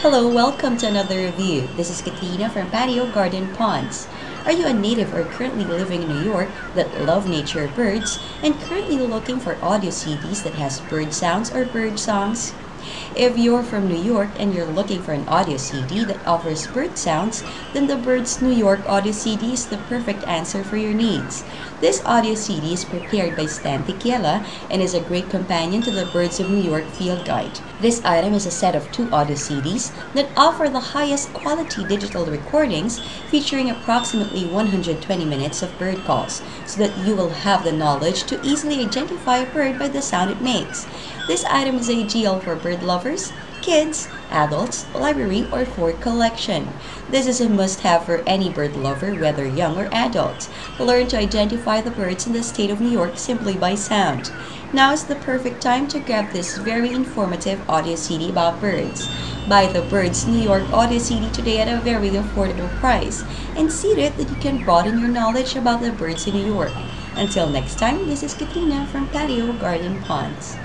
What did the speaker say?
Hello, welcome to another review. This is Katrina from Patio Garden Ponds. Are you a native or currently living in New York that love nature or birds and currently looking for audio CDs that has bird sounds or bird songs? If you're from New York and you're looking for an audio CD that offers bird sounds, then the Birds New York audio CD is the perfect answer for your needs. This audio CD is prepared by Stan Tequila and is a great companion to the Birds of New York Field Guide. This item is a set of two audio CDs that offer the highest quality digital recordings featuring approximately 120 minutes of bird calls so that you will have the knowledge to easily identify a bird by the sound it makes. This item is ideal for bird lovers, kids, adults, library, or for collection. This is a must-have for any bird lover, whether young or adult. Learn to identify the birds in the state of New York simply by sound. Now is the perfect time to grab this very informative audio CD about birds. Buy the Birds New York audio CD today at a very affordable price and see to it that you can broaden your knowledge about the birds in New York. Until next time, this is Katrina from Patio Garden Ponds.